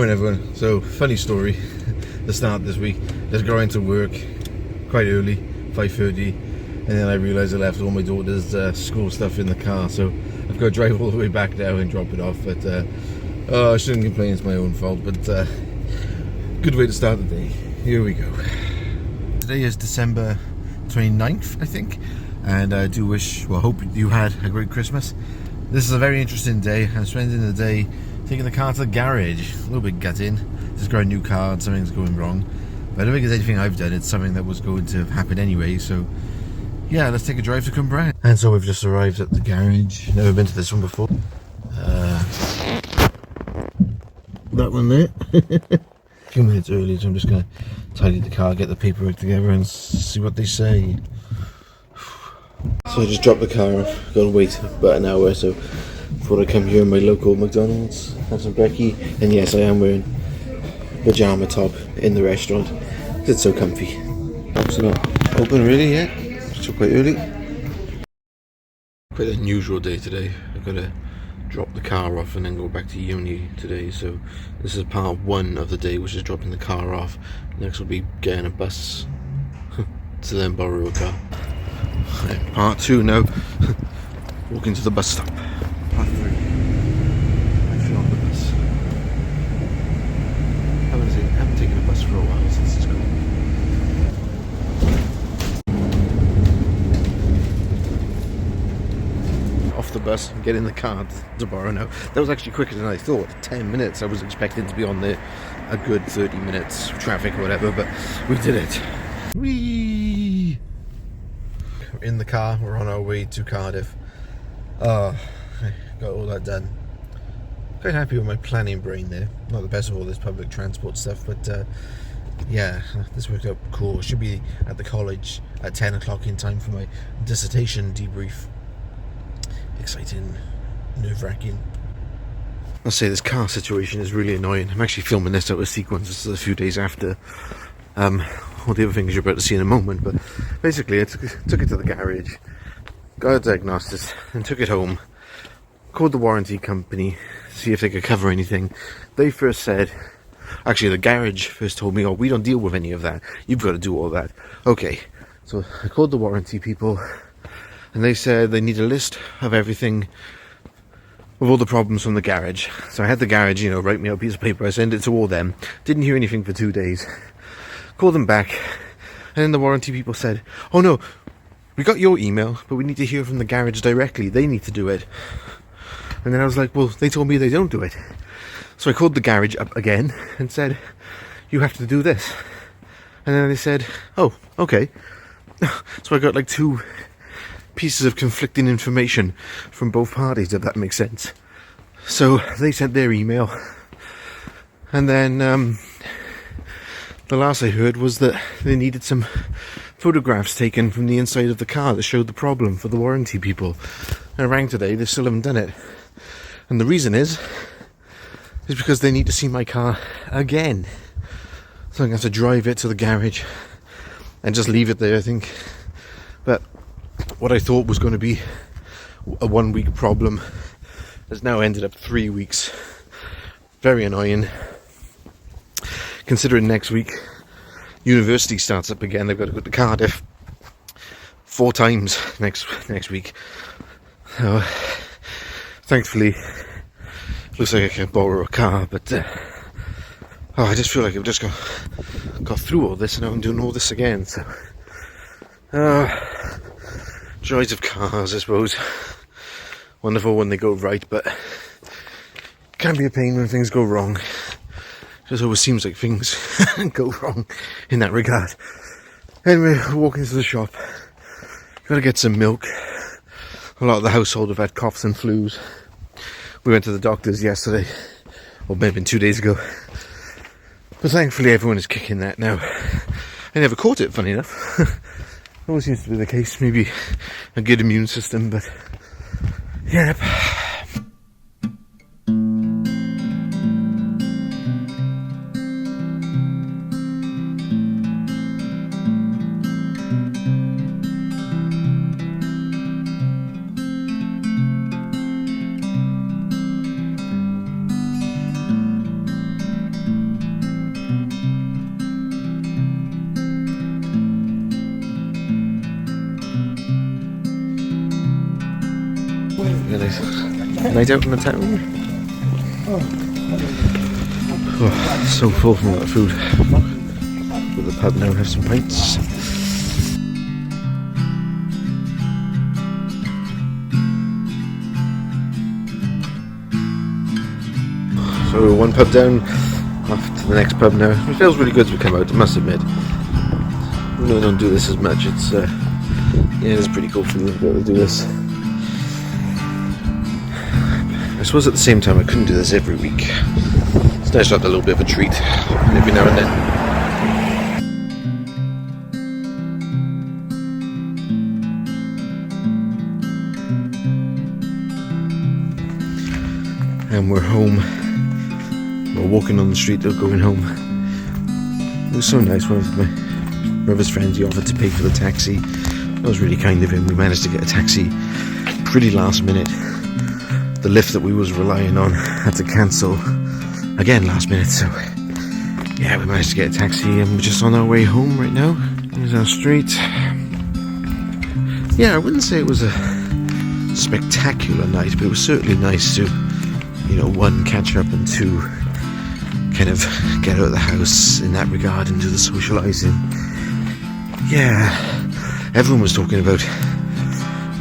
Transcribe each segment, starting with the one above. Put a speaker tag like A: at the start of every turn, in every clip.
A: Morning everyone. So funny story. The start this week. Let's go into work quite early, 5:30, and then I realised I left all my daughter's school stuff in the car, so I've got to drive all the way back now and drop it off. But I shouldn't complain, it's my own fault. But good way to start the day. Here we go. Today is December 29th, I think, and I do hope you had a great Christmas. This is a very interesting day. I'm spending the day taking the car to the garage. A little bit gutting. Just got a new car and something's going wrong. But I don't think it's anything I've done. It's something that was going to happen anyway. So yeah, let's take a drive to Cumbrae. And so we've just arrived at the garage. Never been to this one before. That one there. A few minutes early, so I'm just going to tidy the car, get the paperwork together and see what they say. So I just dropped the car off. Got to wait about an hour, so before I come here in my local McDonald's, have some brekkie. And yes, I am wearing pajama top in the restaurant. It's so comfy. It's not open really yet. It's still quite early. Quite an unusual day today. I've got to drop the car off and then go back to uni today. So this is part one of the day, which is dropping the car off. Next will be getting a bus to then borrow a car. Part two now. Walking to the bus stop. Part three. Actually on the bus. Haven't taken a bus for a while since it's gone. Off the bus, get in the car to borrow now. That was actually quicker than I thought. 10 minutes. I was expecting to be on there a good 30 minutes, traffic or whatever, but we did it. Whee! We're in the car, we're on our way to Cardiff. Got all that done. Quite happy with my planning brain there. Not the best of all this public transport stuff, but yeah, this worked out cool. Should be at the college at 10 o'clock in time for my dissertation debrief. Exciting, nerve-wracking. I'll say this car situation is really annoying. I'm actually filming this out of sequence. This is a few days after all the other things you're about to see in a moment, but basically I took it to the garage, got a diagnosis, and took it home. Called the warranty company to see if they could cover anything. They first said, actually the garage first told me, oh, we don't deal with any of that, you've got to do all that. Okay, so I called the warranty people and they said they need a list of everything, of all the problems from the garage. So I had the garage, write me out a piece of paper, I sent it to all them. Didn't hear anything for 2 days. Called them back, and then the warranty people said, oh no, we got your email, but we need to hear from the garage directly, they need to do it. And then I was like, well, they told me they don't do it. So I called the garage up again and said, you have to do this. And then they said, oh, okay. So I got like two pieces of conflicting information from both parties, if that makes sense. So they sent their email, and then the last I heard was that they needed some photographs taken from the inside of the car that showed the problem for the warranty people. I rang today, they still haven't done it. And the reason is because they need to see my car again. So I'm going to have to drive it to the garage and just leave it there, I think. But what I thought was going to be a 1 week problem has now ended up 3 weeks. Very annoying. Considering next week university starts up again, they've got to go to Cardiff 4 times next week. So thankfully looks like I can borrow a car, but I just feel like I've just got through all this and now I'm doing all this again. So joys of cars, I suppose. Wonderful when they go right, but can be a pain when things go wrong. Just always seems like things go wrong in that regard. Anyway, walking to the shop. Gotta get some milk. A lot of the household have had coughs and flus. We went to the doctor's yesterday, or maybe 2 days ago. But thankfully everyone is kicking that now. I never caught it, funny enough. Always seems to be the case. Maybe a good immune system, but yep. a nice night out in the town. Oh, so full from all that food. Go to the pub now and have some pints. So one pub down, off to the next pub now. It feels really good to come out, I must admit. I really don't do this as much. It's pretty cool for me to be able to do this. I suppose at the same time I couldn't do this every week. It's nice to have a little bit of a treat every now and then. And we're home. We're walking on the street, or going home. It was so nice. One of my brother's friends, he offered to pay for the taxi. That was really kind of him. We managed to get a taxi pretty last minute. The lift that we was relying on had to cancel again last minute, so yeah, we managed to get a taxi and we're just on our way home right now. Here's our street. Yeah, I wouldn't say it was a spectacular night, but it was certainly nice to, one, catch up, and two, kind of get out of the house in that regard and do the socialising. Yeah, everyone was talking about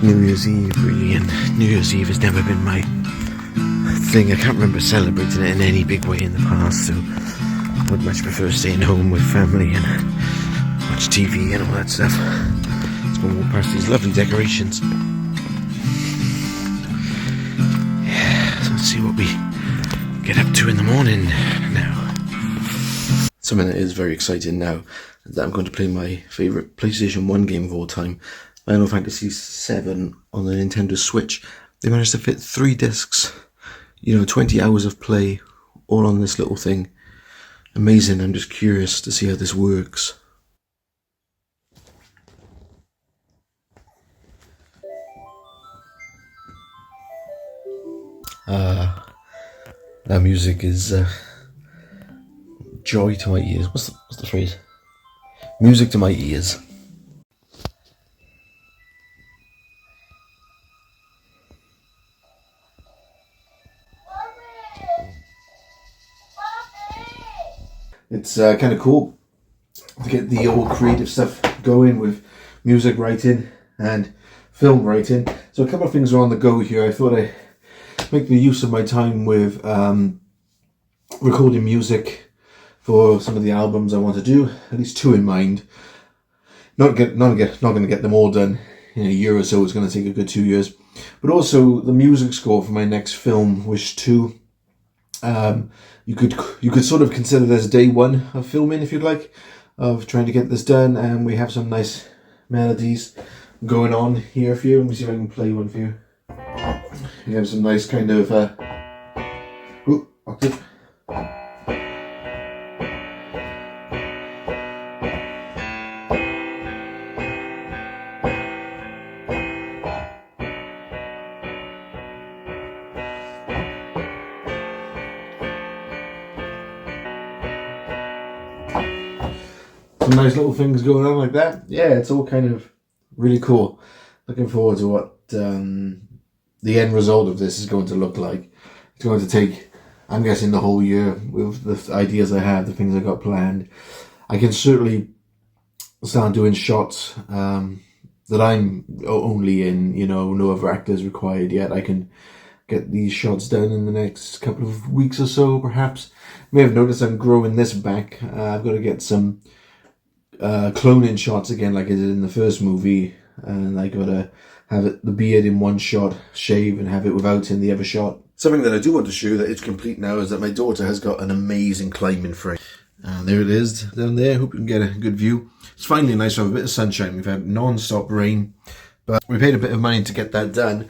A: New Year's Eve, really, and New Year's Eve has never been my thing. I can't remember celebrating it in any big way in the past, so I would much prefer staying home with family and watch TV and all that stuff. Let's go walk past these lovely decorations. Yeah, so let's see what we get up to in the morning now. Something that is very exciting now is that I'm going to play my favourite PlayStation 1 game of all time, Final Fantasy VII, on the Nintendo Switch. They managed to fit 3 discs, 20 hours of play, all on this little thing. Amazing. I'm just curious to see how this works. That music is joy to my ears. What's the phrase? Music to my ears. It's kind of cool to get the old creative stuff going with music writing and film writing. So a couple of things are on the go here. I thought I'd make the use of my time with recording music for some of the albums I want to do, at least 2 in mind. Not going to get them all done in a year or so. It's going to take a good 2 years. But also the music score for my next film, Wish 2. You could sort of consider this day 1 of filming, if you'd like, of trying to get this done. And we have some nice melodies going on here for you. Let me see if I can play one for you. We have some nice kind of octave. Some nice little things going on like that. Yeah, it's all kind of really cool. Looking forward to what the end result of this is going to look like. It's going to take, I'm guessing, the whole year with the ideas I have, the things I got planned. I can certainly start doing shots that I'm only in, no other actors required yet. I can get these shots done in the next couple of weeks or so, perhaps. You may have noticed I'm growing this back. I've got to get some cloning shots again like I did in the first movie, and I got to have the beard in one shot, shave, and have it without in the other shot. Something that I do want to show that it's complete now is that my daughter has got an amazing climbing frame. And there it is down there. Hope you can get a good view. It's finally nice to have a bit of sunshine. We've had non-stop rain, but we paid a bit of money to get that done,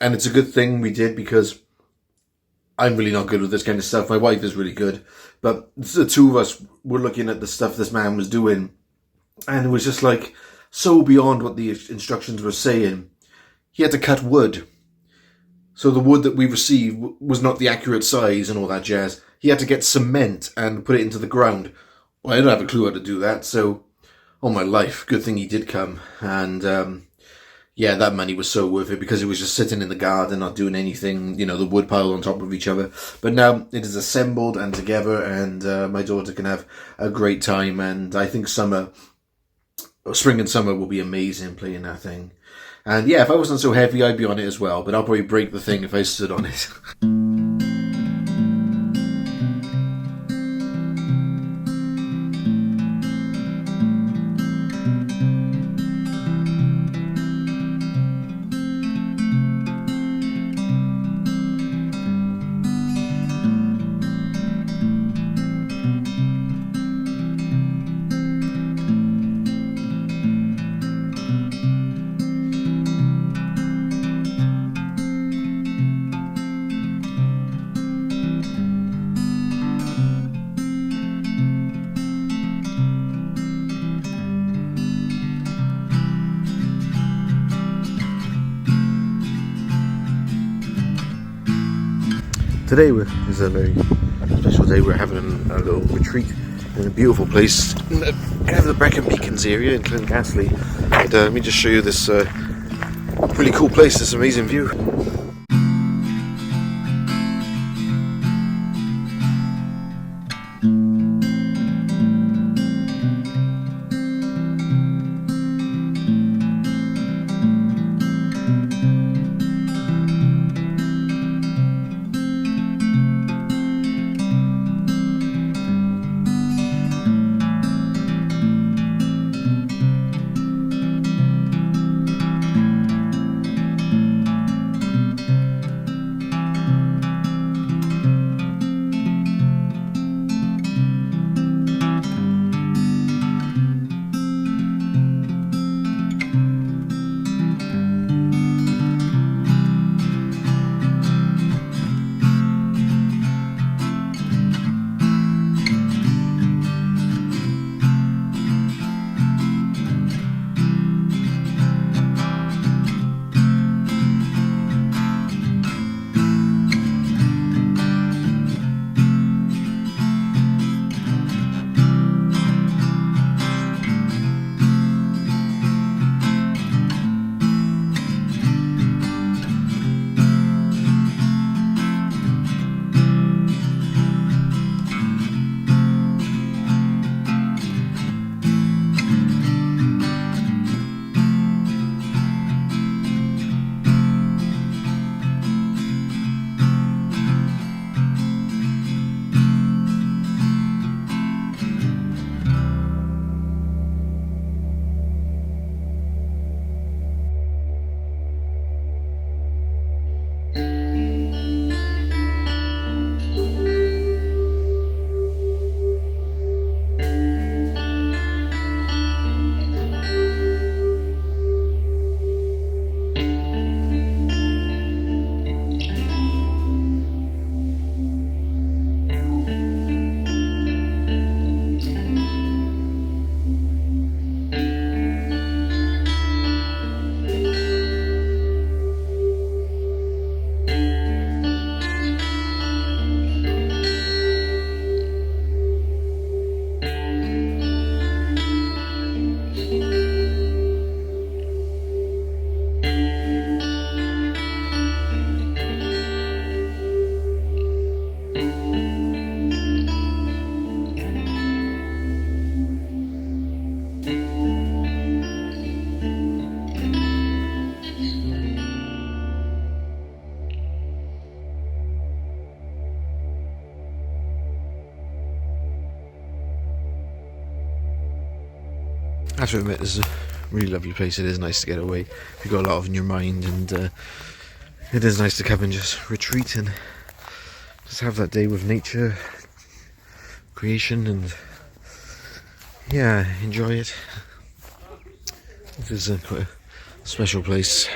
A: and it's a good thing we did, because I'm really not good with this kind of stuff. My wife is really good, but the two of us were looking at the stuff this man was doing, and it was just like so beyond what the instructions were saying. He had to cut wood, so the wood that we received was not the accurate size and all that jazz. He had to get cement and put it into the ground. Well, I don't have a clue how to do that, so all my life, good thing he did come. And yeah, that money was so worth it because it was just sitting in the garden, not doing anything, you know, the wood piled on top of each other. But now it is assembled and together, and my daughter can have a great time. And I think spring and summer will be amazing playing that thing. And yeah, if I wasn't so heavy, I'd be on it as well, but I'll probably break the thing if I stood on it. Today is a very special day. We're having a little retreat in a beautiful place in the Brecon Beacons area in Clongastly. And let me just show you this really cool place, this amazing view. I have to admit, this is a really lovely place. It is nice to get away. You've got a lot on your mind, and it is nice to come and just retreat and just have that day with nature, creation, and yeah, enjoy it. This is quite a special place.